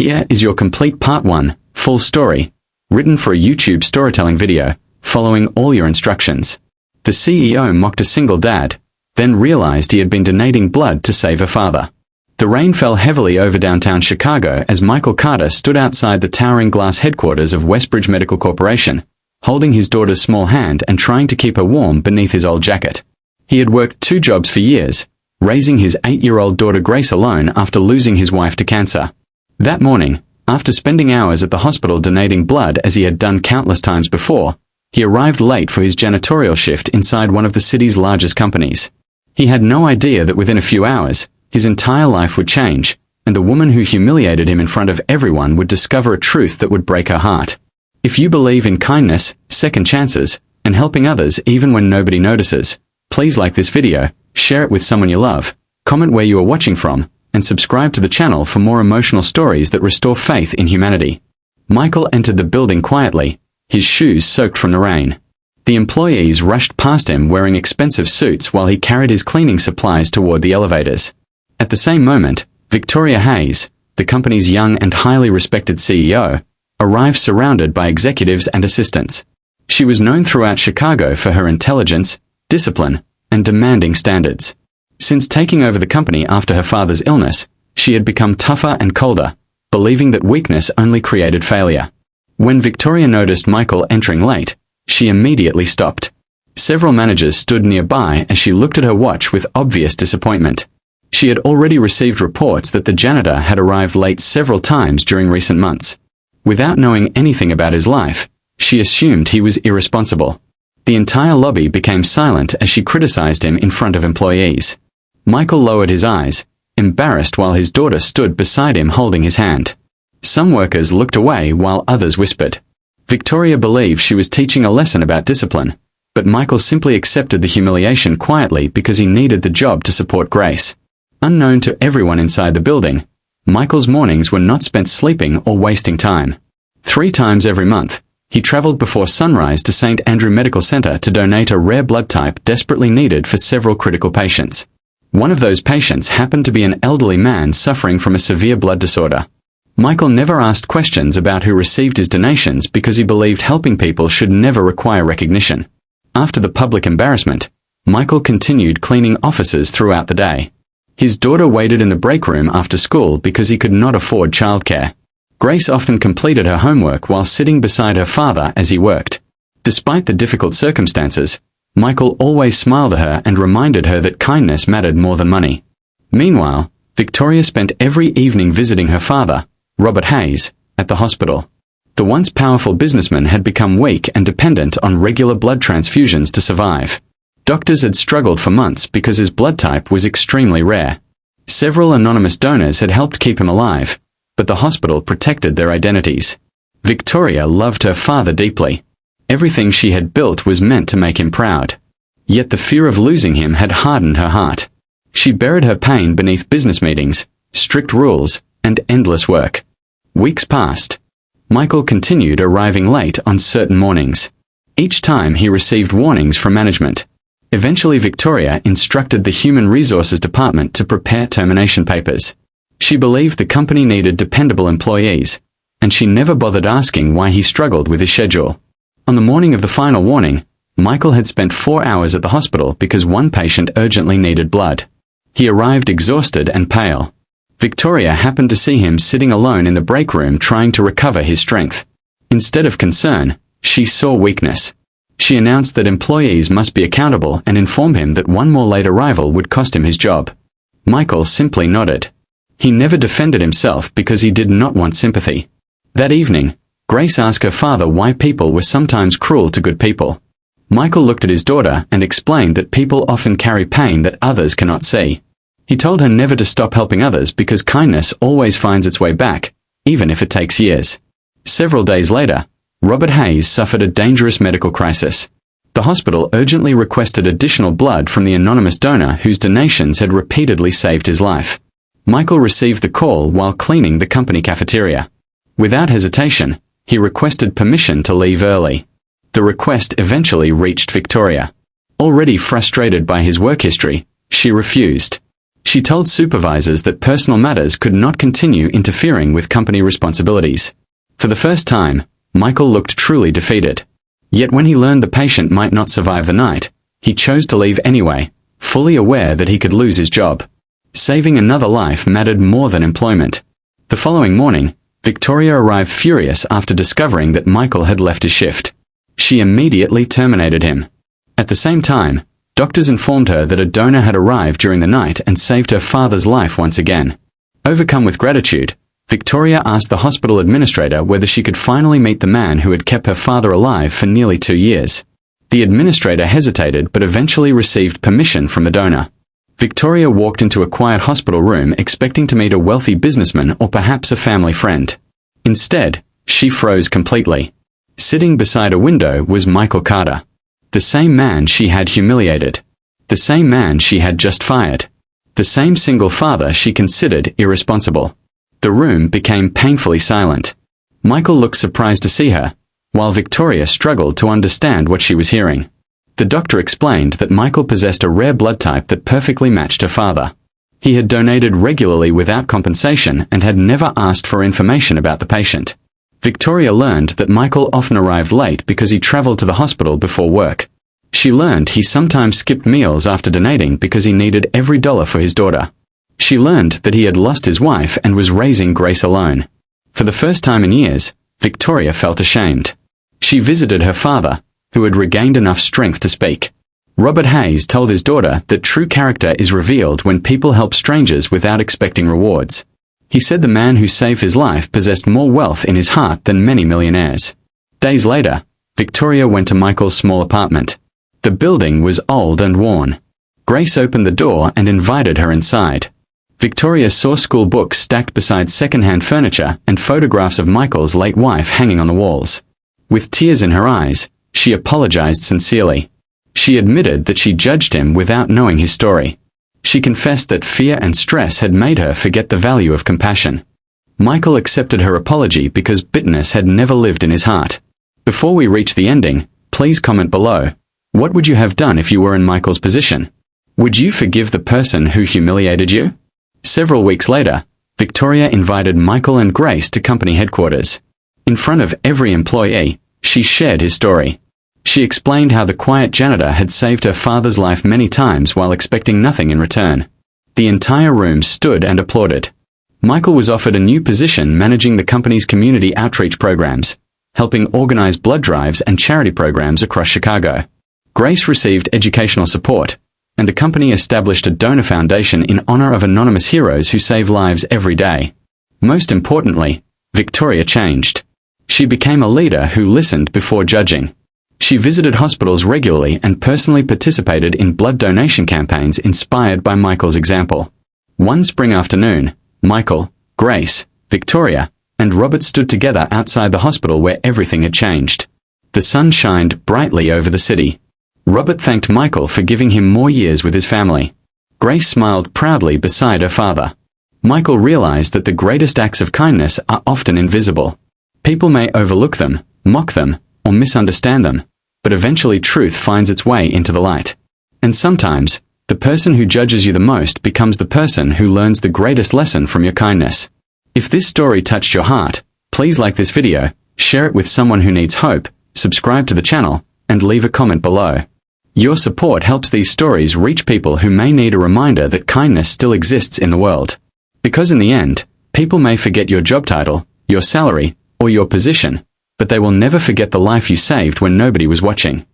Here is your complete Part 1, full story, written for a YouTube storytelling video, following all your instructions. The CEO mocked a single dad, then realized he had been donating blood to save her father. The rain fell heavily over downtown Chicago as Michael Carter stood outside the towering glass headquarters of Westbridge Medical Corporation, holding his daughter's small hand and trying to keep her warm beneath his old jacket. He had worked 2 jobs for years, raising his 8-year-old daughter Grace alone after losing his wife to cancer. That morning, after spending hours at the hospital donating blood as he had done countless times before, he arrived late for his janitorial shift inside one of the city's largest companies. He had no idea that within a few hours, his entire life would change, and the woman who humiliated him in front of everyone would discover a truth that would break her heart. If you believe in kindness, second chances, and helping others even when nobody notices, please like this video, share it with someone you love, comment where you are watching from, and subscribe to the channel for more emotional stories that restore faith in humanity. Michael entered the building quietly, his shoes soaked from the rain. The employees rushed past him wearing expensive suits while he carried his cleaning supplies toward the elevators. At the same moment, Victoria Hayes, the company's young and highly respected CEO, arrived surrounded by executives and assistants. She was known throughout Chicago for her intelligence, discipline, and demanding standards. Since taking over the company after her father's illness, she had become tougher and colder, believing that weakness only created failure. When Victoria noticed Michael entering late, she immediately stopped. Several managers stood nearby as she looked at her watch with obvious disappointment. She had already received reports that the janitor had arrived late several times during recent months. Without knowing anything about his life, she assumed he was irresponsible. The entire lobby became silent as she criticized him in front of employees. Michael lowered his eyes, embarrassed while his daughter stood beside him holding his hand. Some workers looked away while others whispered. Victoria believed she was teaching a lesson about discipline, but Michael simply accepted the humiliation quietly because he needed the job to support Grace. Unknown to everyone inside the building, Michael's mornings were not spent sleeping or wasting time. 3 times every month, he traveled before sunrise to St. Andrew Medical Center to donate a rare blood type desperately needed for several critical patients. One of those patients happened to be an elderly man suffering from a severe blood disorder. Michael never asked questions about who received his donations because he believed helping people should never require recognition. After the public embarrassment, Michael continued cleaning offices throughout the day. His daughter waited in the break room after school because he could not afford childcare. Grace often completed her homework while sitting beside her father as he worked. Despite the difficult circumstances, Michael always smiled at her and reminded her that kindness mattered more than money. Meanwhile, Victoria spent every evening visiting her father, Robert Hayes, at the hospital. The once powerful businessman had become weak and dependent on regular blood transfusions to survive. Doctors had struggled for months because his blood type was extremely rare. Several anonymous donors had helped keep him alive, but the hospital protected their identities. Victoria loved her father deeply. Everything she had built was meant to make him proud. Yet the fear of losing him had hardened her heart. She buried her pain beneath business meetings, strict rules, and endless work. Weeks passed. Michael continued arriving late on certain mornings. Each time he received warnings from management. Eventually Victoria instructed the Human Resources Department to prepare termination papers. She believed the company needed dependable employees, and she never bothered asking why he struggled with his schedule. On the morning of the final warning, Michael had spent 4 hours at the hospital because one patient urgently needed blood. He arrived exhausted and pale. Victoria happened to see him sitting alone in the break room trying to recover his strength. Instead of concern, she saw weakness. She announced that employees must be accountable and informed him that one more late arrival would cost him his job. Michael simply nodded. He never defended himself because he did not want sympathy. That evening, Grace asked her father why people were sometimes cruel to good people. Michael looked at his daughter and explained that people often carry pain that others cannot see. He told her never to stop helping others because kindness always finds its way back, even if it takes years. Several days later, Robert Hayes suffered a dangerous medical crisis. The hospital urgently requested additional blood from the anonymous donor whose donations had repeatedly saved his life. Michael received the call while cleaning the company cafeteria. Without hesitation, he requested permission to leave early. The request eventually reached Victoria. Already frustrated by his work history, she refused. She told supervisors that personal matters could not continue interfering with company responsibilities. For the first time, Michael looked truly defeated. Yet when he learned the patient might not survive the night, he chose to leave anyway, fully aware that he could lose his job. Saving another life mattered more than employment. The following morning, Victoria arrived furious after discovering that Michael had left his shift. She immediately terminated him. At the same time, doctors informed her that a donor had arrived during the night and saved her father's life once again. Overcome with gratitude, Victoria asked the hospital administrator whether she could finally meet the man who had kept her father alive for nearly 2 years. The administrator hesitated but eventually received permission from the donor. Victoria walked into a quiet hospital room expecting to meet a wealthy businessman or perhaps a family friend. Instead, she froze completely. Sitting beside a window was Michael Carter. The same man she had humiliated. The same man she had just fired. The same single father she considered irresponsible. The room became painfully silent. Michael looked surprised to see her, while Victoria struggled to understand what she was hearing. The doctor explained that Michael possessed a rare blood type that perfectly matched her father. He had donated regularly without compensation and had never asked for information about the patient. Victoria learned that Michael often arrived late because he traveled to the hospital before work. She learned he sometimes skipped meals after donating because he needed every dollar for his daughter. She learned that he had lost his wife and was raising Grace alone. For the first time in years, Victoria felt ashamed. She visited her father, who had regained enough strength to speak. Robert Hayes told his daughter that true character is revealed when people help strangers without expecting rewards. He said the man who saved his life possessed more wealth in his heart than many millionaires. Days later, Victoria went to Michael's small apartment. The building was old and worn. Grace opened the door and invited her inside. Victoria saw school books stacked beside second-hand furniture and photographs of Michael's late wife hanging on the walls. With tears in her eyes, she apologized sincerely. She admitted that she judged him without knowing his story. She confessed that fear and stress had made her forget the value of compassion. Michael accepted her apology because bitterness had never lived in his heart. Before we reach the ending, please comment below. What would you have done if you were in Michael's position? Would you forgive the person who humiliated you? Several weeks later, Victoria invited Michael and Grace to company headquarters. In front of every employee, she shared his story. She explained how the quiet janitor had saved her father's life many times while expecting nothing in return. The entire room stood and applauded. Michael was offered a new position managing the company's community outreach programs, helping organize blood drives and charity programs across Chicago. Grace received educational support, and the company established a donor foundation in honor of anonymous heroes who save lives every day. Most importantly, Victoria changed. She became a leader who listened before judging. She visited hospitals regularly and personally participated in blood donation campaigns inspired by Michael's example. One spring afternoon, Michael, Grace, Victoria, and Robert stood together outside the hospital where everything had changed. The sun shined brightly over the city. Robert thanked Michael for giving him more years with his family. Grace smiled proudly beside her father. Michael realized that the greatest acts of kindness are often invisible. People may overlook them, mock them, or misunderstand them, but eventually truth finds its way into the light. And sometimes, the person who judges you the most becomes the person who learns the greatest lesson from your kindness. If this story touched your heart, please like this video, share it with someone who needs hope, subscribe to the channel, and leave a comment below. Your support helps these stories reach people who may need a reminder that kindness still exists in the world. Because in the end, people may forget your job title, your salary, or your position, but they will never forget the life you saved when nobody was watching.